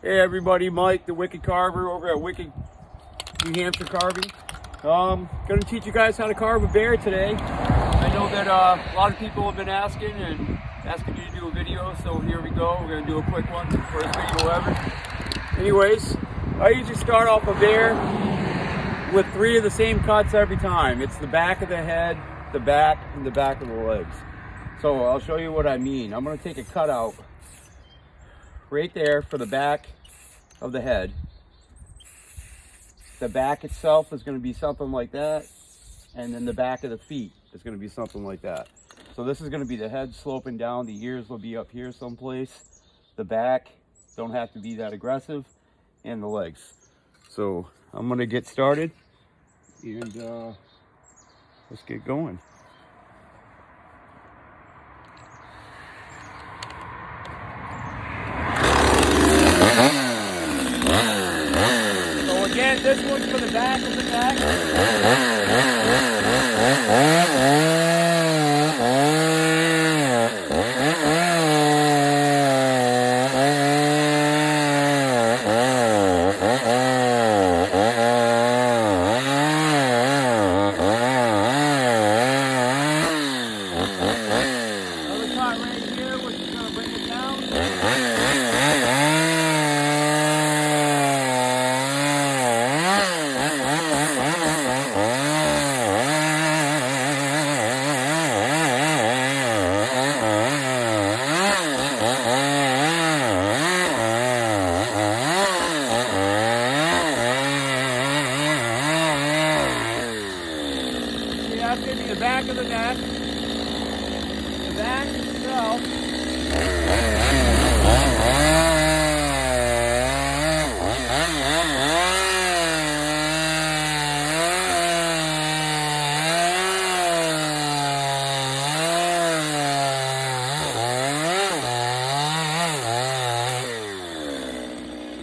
Hey everybody, Mike, the Wicked Carver over at Wicked New Hampshire Carving. Gonna teach you guys how to carve a bear today. I know that a lot of people have been asking you to do a video, so here we go. We're gonna do a quick one, first video ever. Anyways, I usually start off a bear with 3 of the same cuts every time. It's the back of the head, the back, and the back of the legs. So I'll show you what I mean. I'm gonna take a cut out right there for the back of the head. The back itself is going to be something like that, and then the back of the feet is going to be something like that. So this is going to be the head sloping down, the ears will be up here someplace, the back don't have to be that aggressive, and the legs. So I'm going to get started and let's get going. Again, this one's for the back of the neck. Another cut right here, which is going to bring it down. That's going to be the back of the neck, the back itself.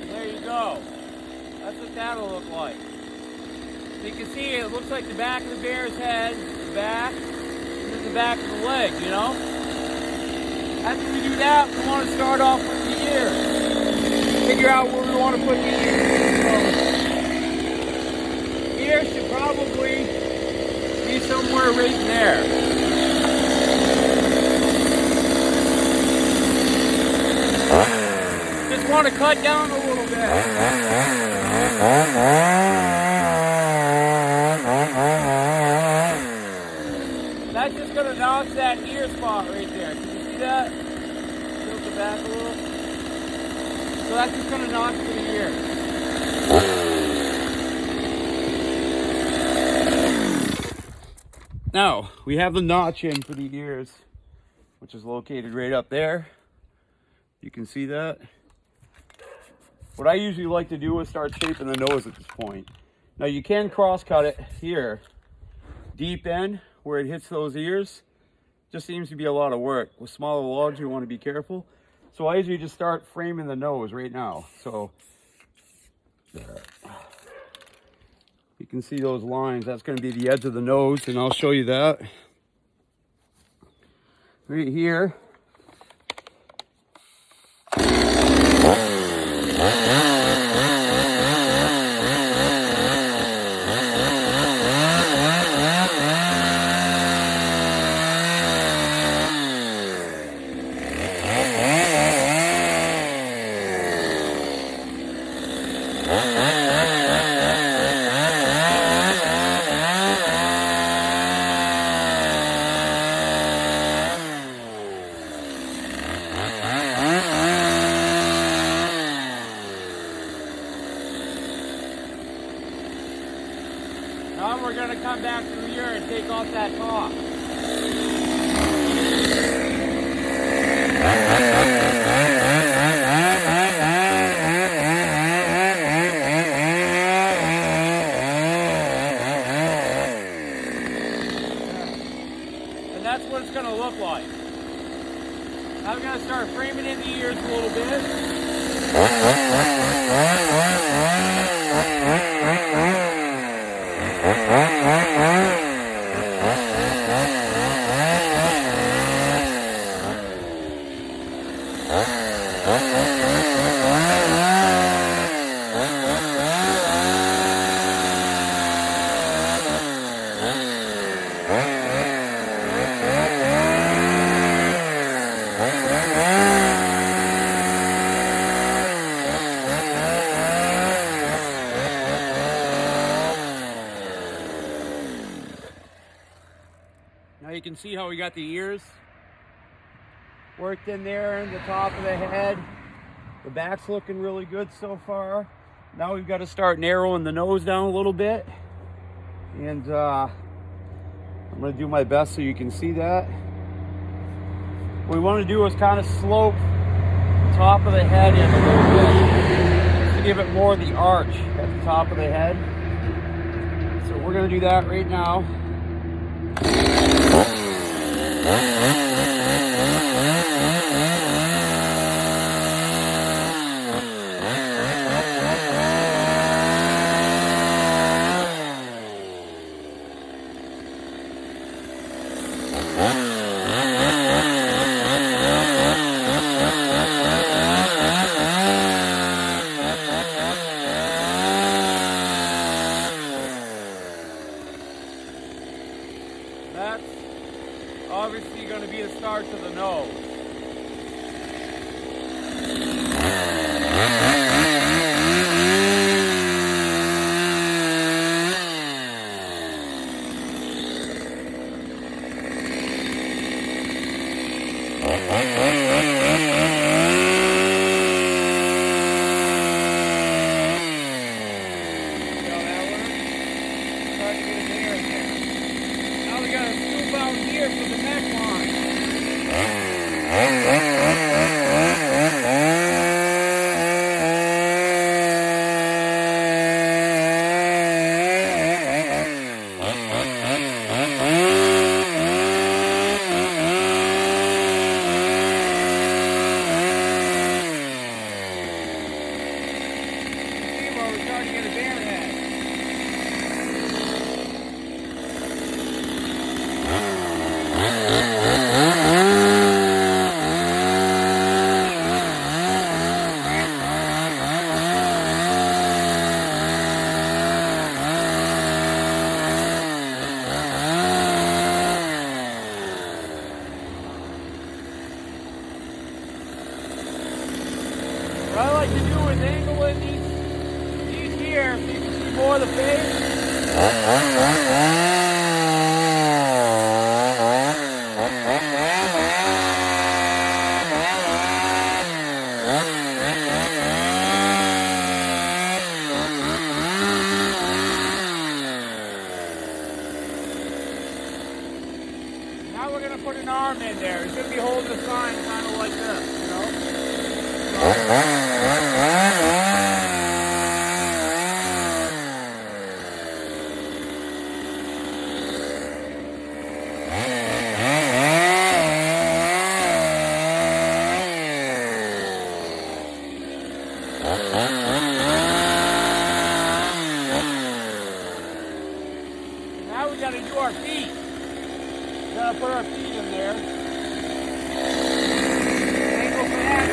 There you go. That's what that'll look like. You can see it looks like the back of the bear's head, the back, and then the back of the leg, you know? After we do that, we want to start off with the ear. Figure out where we want to put the ear. So, the ear should probably be somewhere right in there. Just want to cut down a little bit. That's just going to notch that ear spot right there. Can you see that? Tilt the back a little. So that's just going to notch to the ear. Now, we have the notch in for the ears, which is located right up there. You can see that. What I usually like to do is start shaping the nose at this point. Now you can cross cut it here, deep in where it hits those ears. Just seems to be a lot of work. With smaller logs, you want to be careful. So I usually just start framing the nose right now. So there. You can see those lines. That's going to be the edge of the nose, and I'll show you that. Right here. Now we're going to come back through here and take off that top. And that's what it's going to look like. I'm going to start framing in the ears a little bit. can see how we got the ears worked in there and the top of the head. The back's looking really good so far. Now we've got to start narrowing the nose down a little bit. And I'm going to do my best so you can see that. What we want to do is kind of slope the top of the head in a little bit to give it more of the arch at the top of the head. So we're going to do that right now. That's obviously going to be the start to the nose. What I like to do is angle in these here so you can see more of the face. Now we're going to put an arm in there. He's going to be holding the sign kind of like this, you know? Now we got to do our feet. We got to put our feet in there. Angle for that.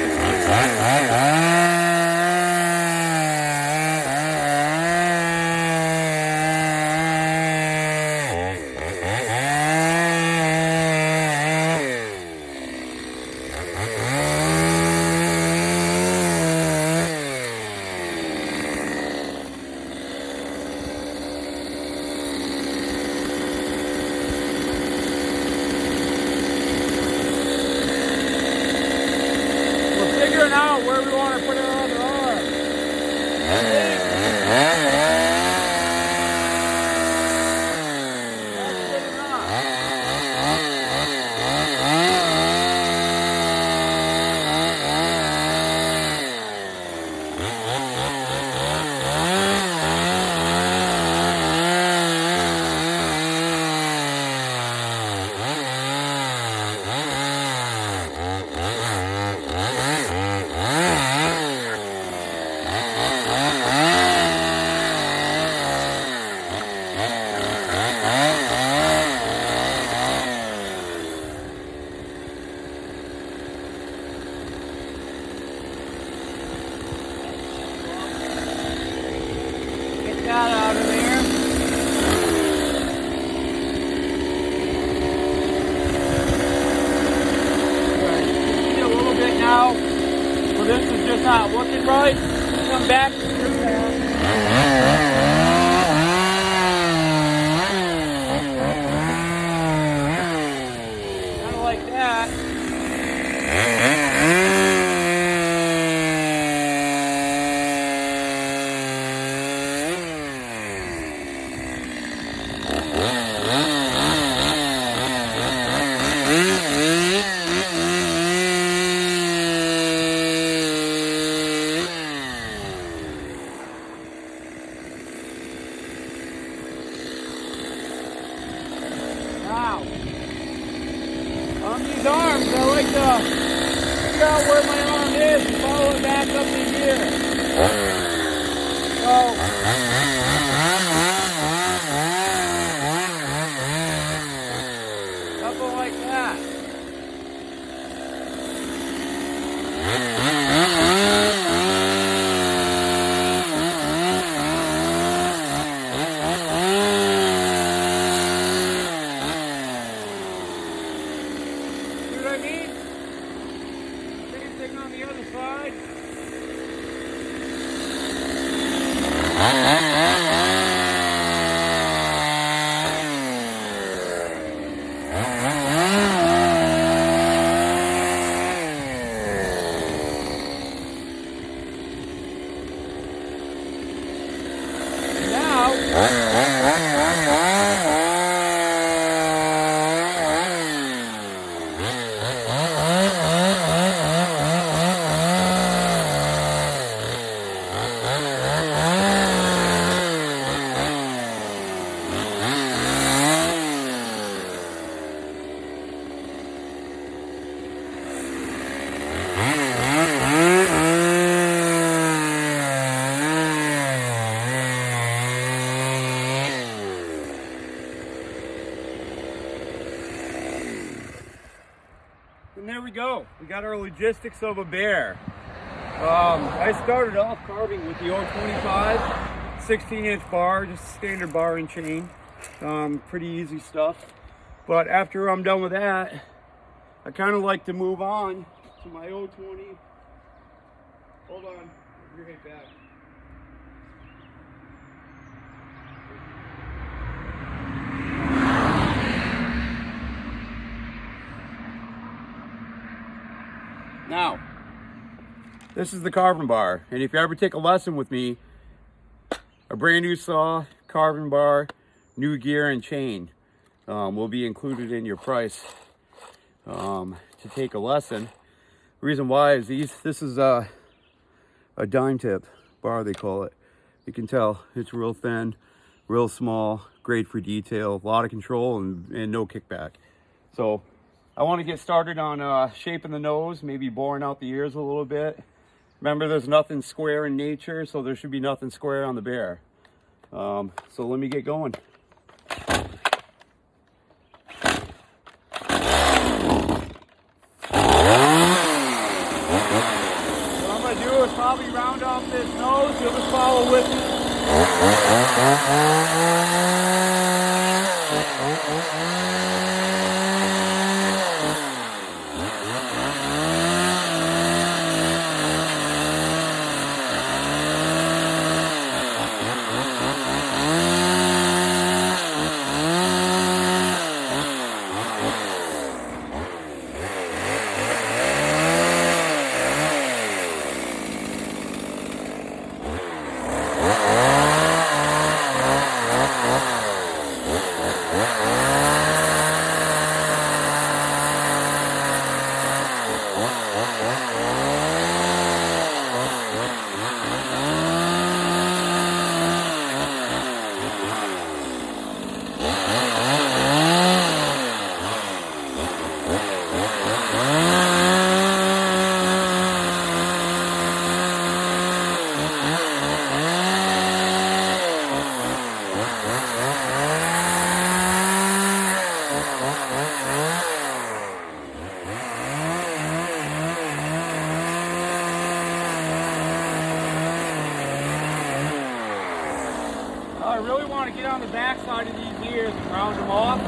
Figuring out where we want to put our other arm. That's good enough. That out of there. Right. See a little bit now. Well, this is just not looking right. Come back to the back up to here. Something like that. See what I mean? Same thing on the other side. And there we go. We got our logistics of a bear. I started off carving with the 025 16-inch bar, just a standard bar and chain. Pretty easy stuff. But after I'm done with that, I kind of like to move on to my 020. Hold on, I'll be right back. Now, this is the carving bar, and if you ever take a lesson with me, a brand new saw, carving bar, new gear and chain will be included in your price to take a lesson. The reason why is this is a dime tip bar, they call it. You can tell it's real thin, real small, great for detail, a lot of control and no kickback. So I want to get started on shaping the nose, maybe boring out the ears a little bit. Remember, there's nothing square in nature, so there should be nothing square on the bear. So let me get going. What I'm going to do is probably round off this nose. You'll just follow with me. I really want to get on the back side of these ears and round them off.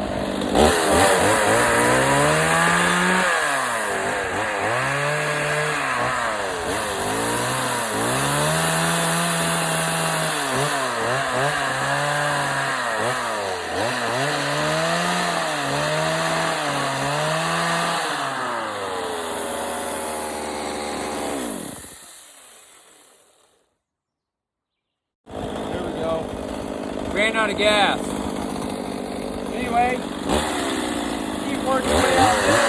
Ran out of gas. Anyway, keep working away out there.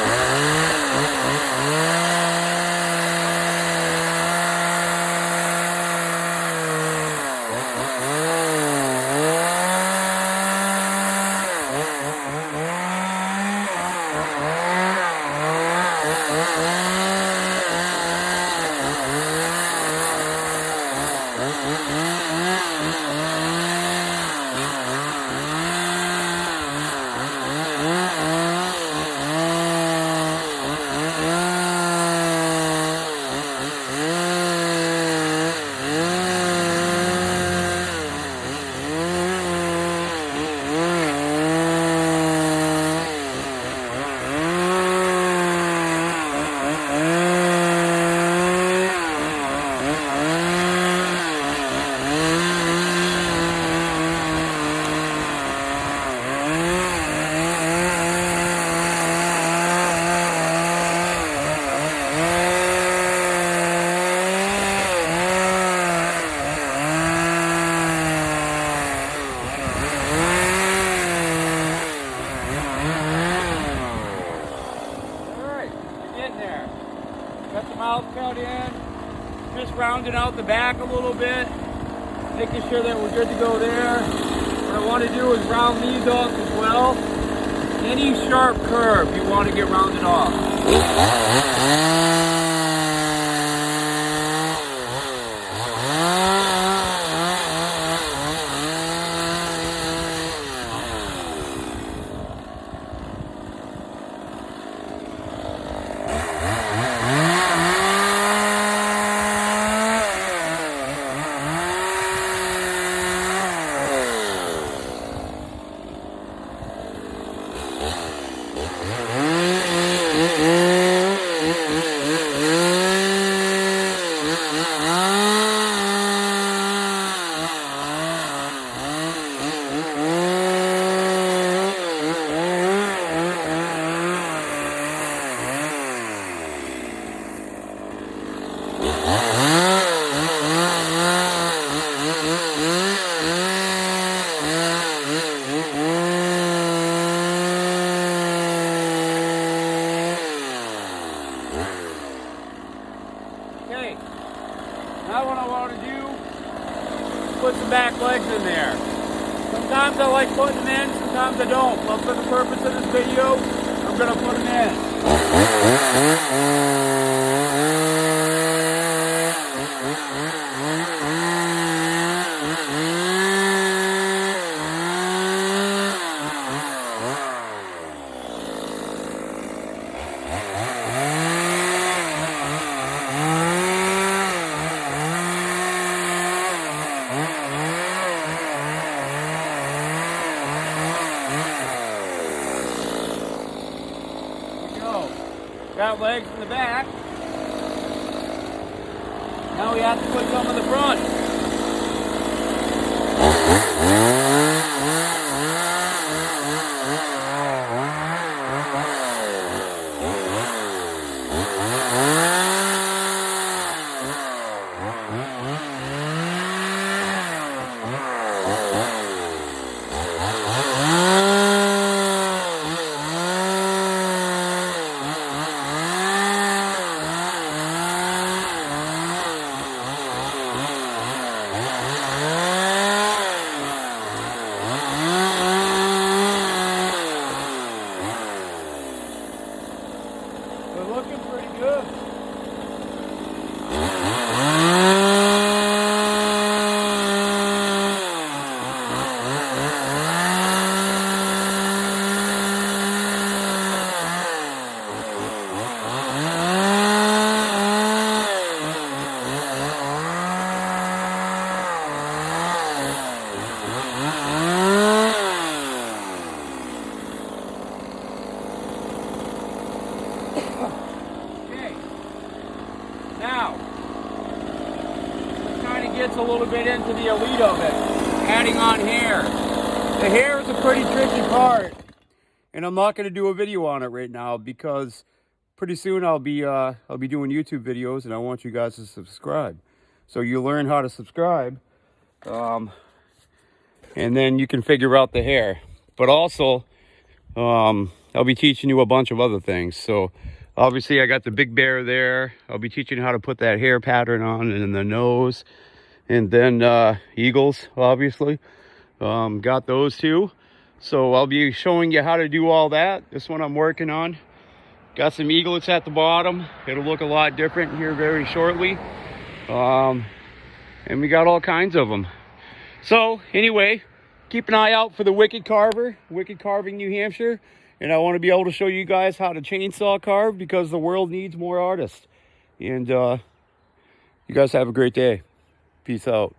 Got the mouth cut in, just rounding out the back a little bit, making sure that we're good to go there. What I want to do is round these off as well. Any sharp curve you want to get rounded off. Okay, now what I want to do is put some back legs in there. Sometimes I like putting them in, sometimes I don't. But for the purpose of this video, I'm going to put them in. Got legs in the back. Now we have to put some in the front. They're looking pretty good. Now, this kind of gets a little bit into the elite of it, adding on hair. The hair is a pretty tricky part, and I'm not going to do a video on it right now because pretty soon I'll be doing YouTube videos, and I want you guys to subscribe. So you learn how to subscribe, and then you can figure out the hair. But also, I'll be teaching you a bunch of other things. So obviously I got the big bear there. I'll be teaching you how to put that hair pattern on in the nose. And then eagles, obviously. Got those two. So I'll be showing you how to do all that. This one I'm working on. Got some eaglets at the bottom. It'll look a lot different here very shortly. And and we got all kinds of them. So anyway, keep an eye out for the Wicked Carver, Wicked Carving New Hampshire. And I want to be able to show you guys how to chainsaw carve, because the world needs more artists. And you guys have a great day. Peace out.